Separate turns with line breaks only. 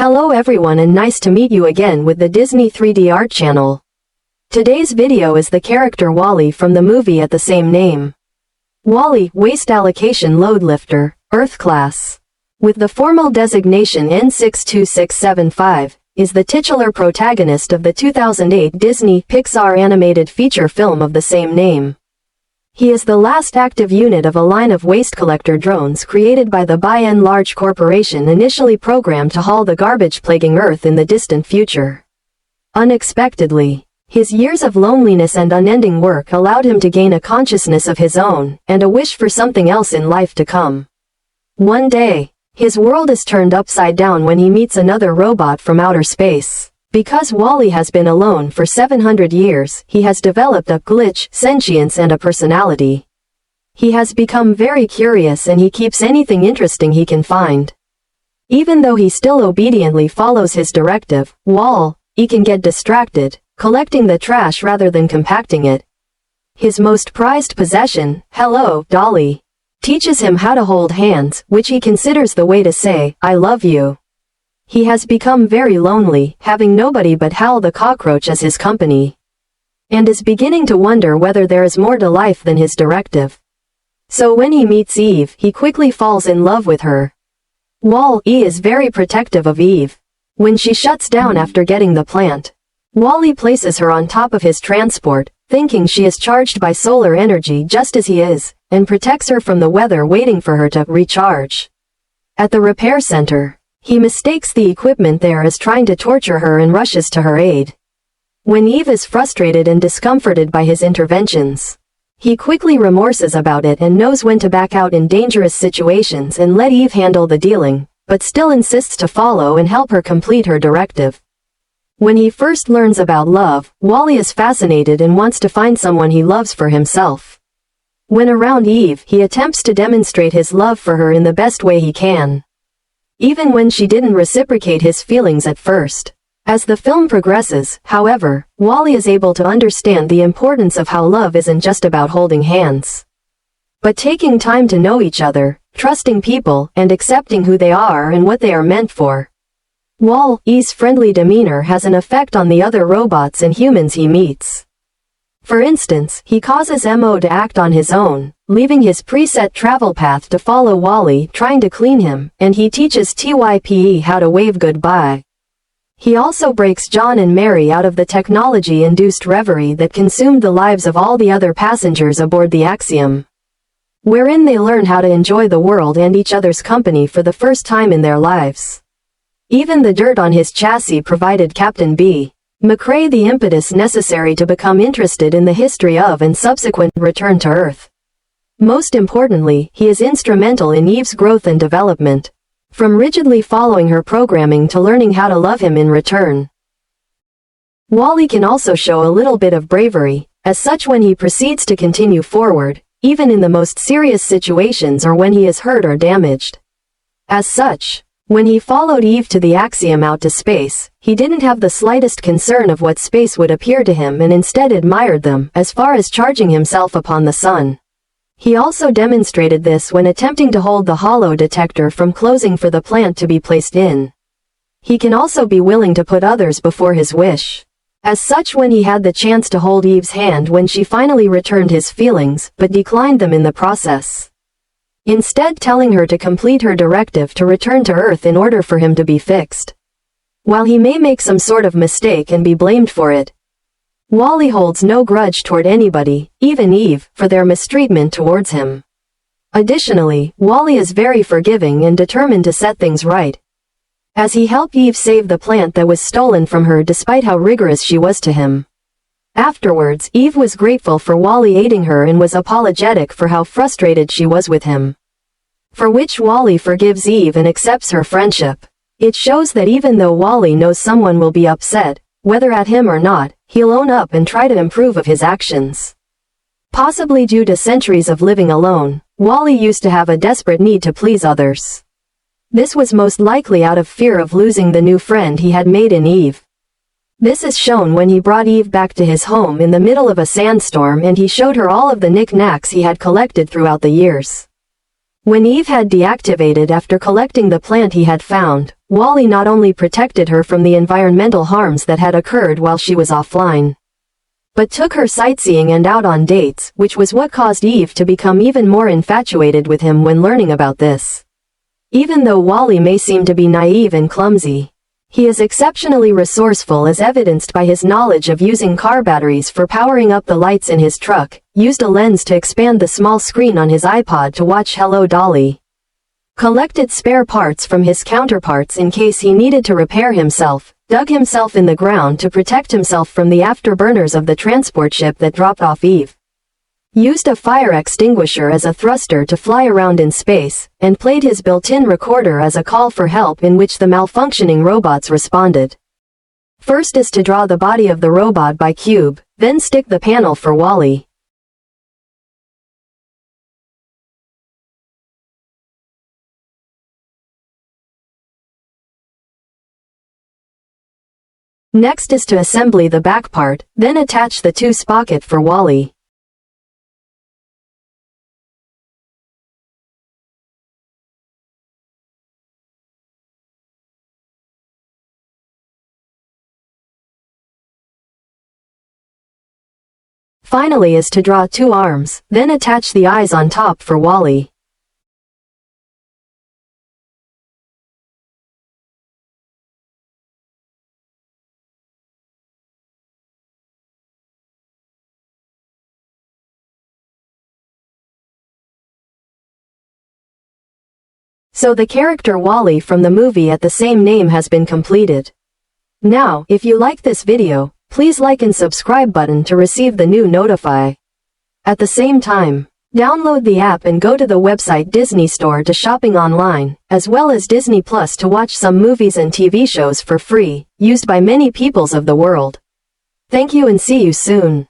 Hello everyone and nice to meet you again with the Disney 3D Art channel. Today's video is the character WALL-E from the movie at the same name. WALL-E, Waste Allocation Load Lifter, Earth Class, with the formal designation N62675, is the titular protagonist of the 2008 Disney Pixar animated feature film of the same name. He is the last active unit of a line of waste collector drones created by the By-N Large Corporation, initially programmed to haul the garbage plaguing Earth in the distant future. Unexpectedly, his years of loneliness and unending work allowed him to gain a consciousness of his own, and a wish for something else in life to come. One day, his world is turned upside down when he meets another robot from outer space. Because WALL-E has been alone for 700 years, he has developed a glitch, sentience and a personality. He has become very curious and he keeps anything interesting he can find. Even though he still obediently follows his directive, WALL-E can get distracted, collecting the trash rather than compacting it. His most prized possession, Hello, Dolly, teaches him how to hold hands, which he considers the way to say, I love you. He has become very lonely, having nobody but Hal the cockroach as his company, and is beginning to wonder whether there is more to life than his directive. So when he meets Eve, he quickly falls in love with her. WALL-E is very protective of Eve. When she shuts down after getting the plant, WALL-E places her on top of his transport, thinking she is charged by solar energy just as he is, and protects her from the weather, waiting for her to recharge. At the repair center, he mistakes the equipment there as trying to torture her and rushes to her aid. When Eve is frustrated and discomforted by his interventions, he quickly remorses about it and knows when to back out in dangerous situations and let Eve handle the dealing, but still insists to follow and help her complete her directive. When he first learns about love, WALL-E is fascinated and wants to find someone he loves for himself. When around Eve, he attempts to demonstrate his love for her in the best way he can, even when she didn't reciprocate his feelings at first. As the film progresses, however, WALL-E is able to understand the importance of how love isn't just about holding hands, but taking time to know each other, trusting people, and accepting who they are and what they are meant for. WALL-E's friendly demeanor has an effect on the other robots and humans he meets. For instance, he causes Mo to act on his own, leaving his preset travel path to follow WALL-E, trying to clean him, and he teaches Type how to wave goodbye. He also breaks John and Mary out of the technology-induced reverie that consumed the lives of all the other passengers aboard the Axiom, wherein they learn how to enjoy the world and each other's company for the first time in their lives. Even the dirt on his chassis provided Captain B. McRae the impetus necessary to become interested in the history of and subsequent return to Earth. Most importantly, he is instrumental in Eve's growth and development, from rigidly following her programming to learning how to love him in return. WALL-E can also show a little bit of bravery, as such when he proceeds to continue forward, even in the most serious situations or when he is hurt or damaged. As such, when he followed Eve to the Axiom out to space, he didn't have the slightest concern of what space would appear to him and instead admired them, as far as charging himself upon the sun. He also demonstrated this when attempting to hold the hollow detector from closing for the plant to be placed in. He can also be willing to put others before his wish. As such, when he had the chance to hold Eve's hand when she finally returned his feelings, but declined them in the process, instead telling her to complete her directive to return to Earth in order for him to be fixed. While he may make some sort of mistake and be blamed for it, WALL-E holds no grudge toward anybody, even Eve, for their mistreatment towards him. Additionally, WALL-E is very forgiving and determined to set things right. as he helped Eve save the plant that was stolen from her despite how rigorous she was to him. Afterwards, Eve was grateful for Wally aiding her and was apologetic for how frustrated she was with him. For which Wally forgives Eve and accepts her friendship. It shows that even though Wally knows someone will be upset, whether at him or not, he'll own up and try to improve of his actions. Possibly due to centuries of living alone, Wally used to have a desperate need to please others. This was most likely out of fear of losing the new friend he had made in Eve. This is shown when he brought Eve back to his home in the middle of a sandstorm and he showed her all of the knickknacks he had collected throughout the years. When Eve had deactivated after collecting the plant he had found, Wally not only protected her from the environmental harms that had occurred while she was offline, but took her sightseeing and out on dates, which was what caused Eve to become even more infatuated with him when learning about this. Even though Wally may seem to be naive and clumsy, he is exceptionally resourceful as evidenced by his knowledge of using car batteries for powering up the lights in his truck, used a lens to expand the small screen on his iPod to watch Hello Dolly, collected spare parts from his counterparts in case he needed to repair himself, dug himself in the ground to protect himself from the afterburners of the transport ship that dropped off Eve, used a fire extinguisher as a thruster to fly around in space, and played his built-in recorder as a call for help in which the malfunctioning robots responded. First is to draw the body of the robot by cube, then stick the panel for Wally. Next is to assembly the back part, then attach the two sprocket for Wally. Finally is to draw two arms, then attach the eyes on top for Wally. So the character Wally from the movie at the same name has been completed. Now, if you like this video, please like and subscribe button to receive the new notify. At the same time, download the app and go to the website DisneyStore to shopping online, as well as Disney Plus to watch some movies and TV shows for free, used by many peoples of the world. Thank you and see you soon.